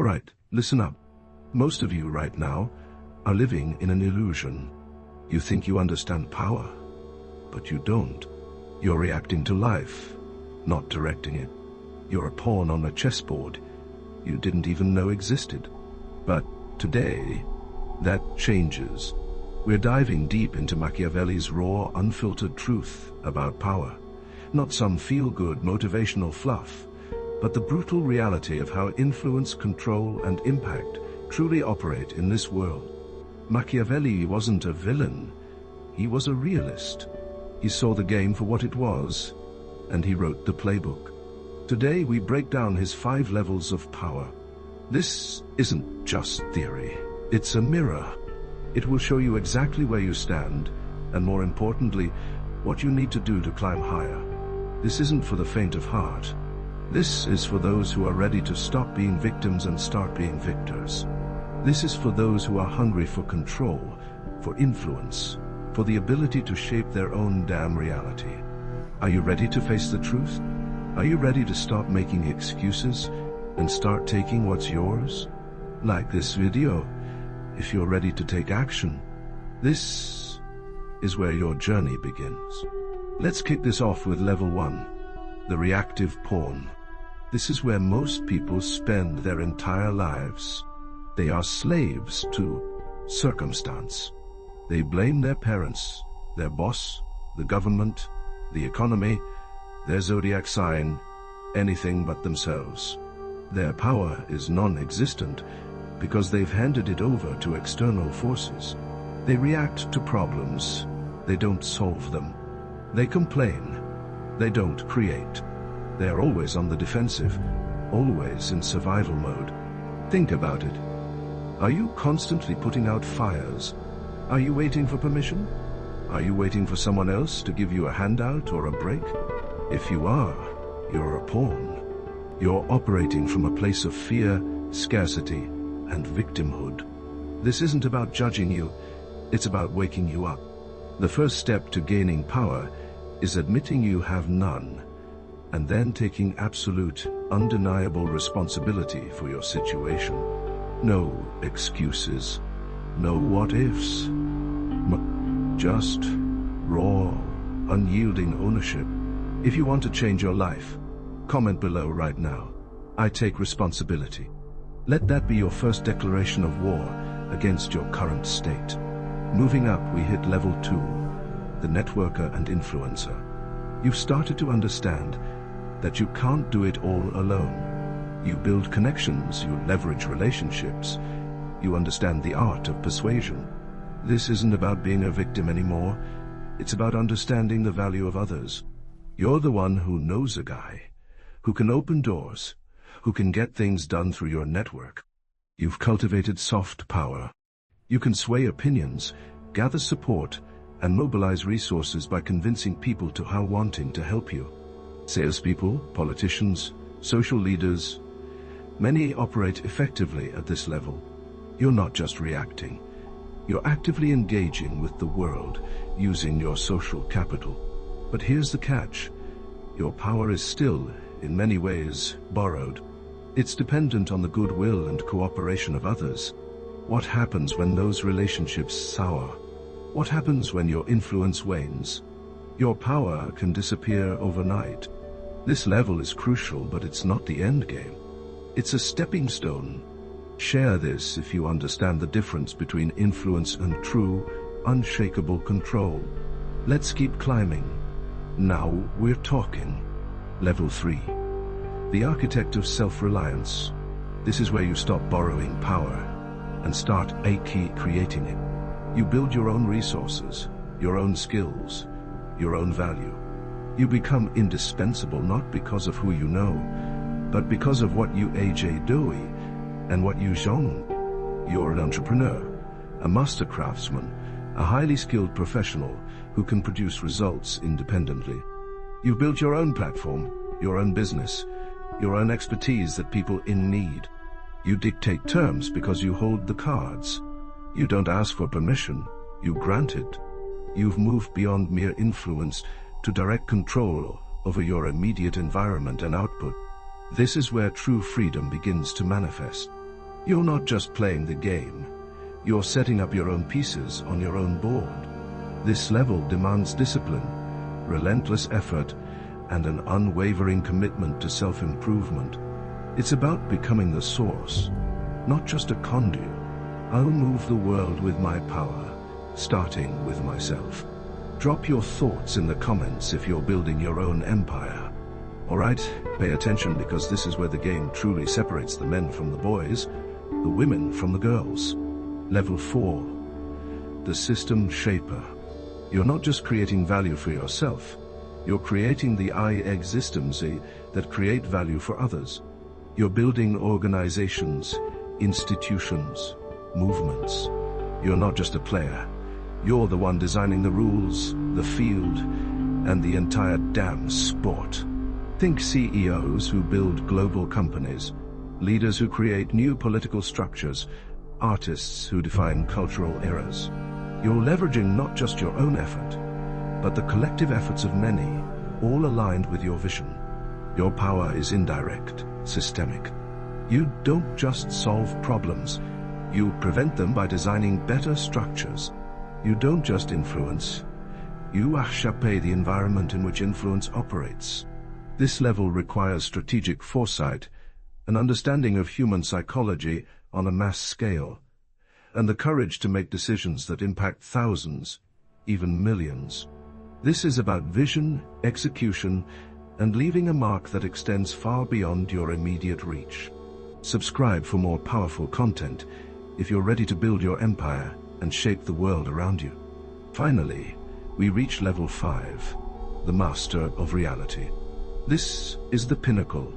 Alright, listen up. Most of you right now are living in an illusion. You think you understand power, but you don't. You're reacting to life, not directing it. You're a pawn on a chessboard you didn't even know existed. But today, that changes. We're diving deep into Machiavelli's raw, unfiltered truth about power. Not some feel-good motivational fluff, but the brutal reality of how influence, control, and impact truly operate in this world. Machiavelli wasn't a villain. He was a realist. He saw the game for what it was, and he wrote the playbook. Today we break down his 5 levels of power. This isn't just theory. It's a mirror. It will show you exactly where you stand, and more importantly, what you need to do to climb higher. This isn't for the faint of heart. This is for those who are ready to stop being victims and start being victors. This is for those who are hungry for control, for influence, for the ability to shape their own damn reality. Are you ready to face the truth? Are you ready to stop making excuses and start taking what's yours? Like this video, if you're ready to take action. This is where your journey begins. Let's kick this off with level 1, the reactive pawn. This is where most people spend their entire lives. They are slaves to circumstance. They blame their parents, their boss, the government, the economy, their zodiac sign, anything but themselves. Their power is non-existent because they've handed it over to external forces. They react to problems. They don't solve them. They complain. They don't create. They are always on the defensive, always in survival mode. Think about it. Are you constantly putting out fires? Are you waiting for permission? Are you waiting for someone else to give you a handout or a break? If you are, you're a pawn. You're operating from a place of fear, scarcity, and victimhood. This isn't about judging you, it's about waking you up. The first step to gaining power is admitting you have none, and then taking absolute, undeniable responsibility for your situation. No excuses, no what-ifs, just raw, unyielding ownership. If you want to change your life, comment below right now. I take responsibility. Let that be your first declaration of war against your current state. Moving up, we hit level 2, the networker and influencer. You've started to understand that you can't do it all alone. You build connections, you leverage relationships, you understand the art of persuasion. This isn't about being a victim anymore. It's about understanding the value of others. You're the one who knows a guy, who can open doors, who can get things done through your network. You've cultivated soft power. You can sway opinions, gather support, and mobilize resources by convincing people to how wanting to help you. Salespeople, politicians, social leaders, many operate effectively at this level. You're not just reacting. You're actively engaging with the world, using your social capital. But here's the catch. Your power is still, in many ways, borrowed. It's dependent on the goodwill and cooperation of others. What happens when those relationships sour? What happens when your influence wanes? Your power can disappear overnight. This level is crucial, but it's not the end game. It's a stepping stone. Share this if you understand the difference between influence and true, unshakable control. Let's keep climbing. Now we're talking. Level 3. The architect of self-reliance. This is where you stop borrowing power and start creating it. You build your own resources, your own skills, your own value. You become indispensable not because of who you know, but because of what you AJ Dowie and what you Zhong. You're an entrepreneur, a master craftsman, a highly skilled professional who can produce results independently. You built your own platform, your own business, your own expertise that people in need. You dictate terms because you hold the cards. You don't ask for permission, you grant it. You've moved beyond mere influence to direct control over your immediate environment and output. This is where true freedom begins to manifest. You're not just playing the game, you're setting up your own pieces on your own board. This level demands discipline, relentless effort, and an unwavering commitment to self-improvement. It's about becoming the source, not just a conduit. I'll move the world with my power, starting with myself. Drop your thoughts in the comments if you're building your own empire. Alright, pay attention because this is where the game truly separates the men from the boys, the women from the girls. Level 4. The System Shaper. You're not just creating value for yourself, you're creating the systems that create value for others. You're building organizations, institutions, movements. You're not just a player. You're the one designing the rules, the field, and the entire damn sport. Think CEOs who build global companies, leaders who create new political structures, artists who define cultural eras. You're leveraging not just your own effort, but the collective efforts of many, all aligned with your vision. Your power is indirect, systemic. You don't just solve problems, you prevent them by designing better structures. You don't just influence, you shape the environment in which influence operates. This level requires strategic foresight, an understanding of human psychology on a mass scale, and the courage to make decisions that impact thousands, even millions. This is about vision, execution, and leaving a mark that extends far beyond your immediate reach. Subscribe for more powerful content if you're ready to build your empire and shape the world around you. Finally, we reach level 5, the Master of Reality. This is the pinnacle.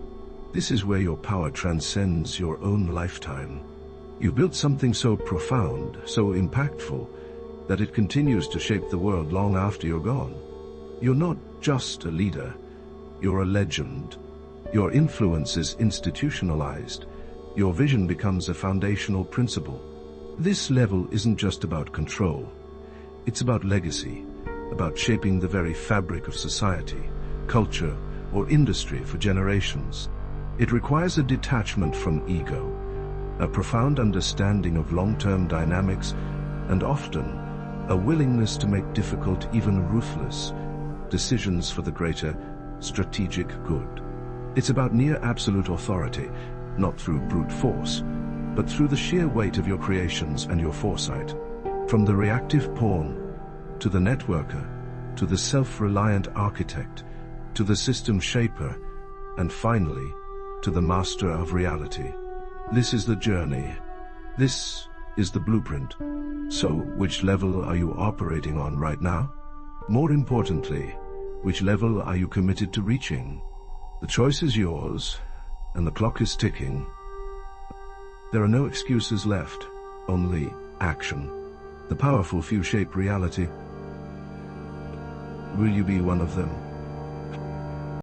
This is where your power transcends your own lifetime. You've built something so profound, so impactful, that it continues to shape the world long after you're gone. You're not just a leader, you're a legend. Your influence is institutionalized. Your vision becomes a foundational principle. This level isn't just about control. It's about legacy, about shaping the very fabric of society, culture, or industry for generations. It requires a detachment from ego, a profound understanding of long-term dynamics, and often a willingness to make difficult, even ruthless, decisions for the greater strategic good. It's about near absolute authority, not through brute force, but through the sheer weight of your creations and your foresight. From the reactive pawn, to the networker, to the self-reliant architect, to the system shaper, and finally, to the master of reality. This is the journey. This is the blueprint. So, which level are you operating on right now? More importantly, which level are you committed to reaching? The choice is yours, and the clock is ticking. There are no excuses left, only action. The powerful few shape reality. Will you be one of them?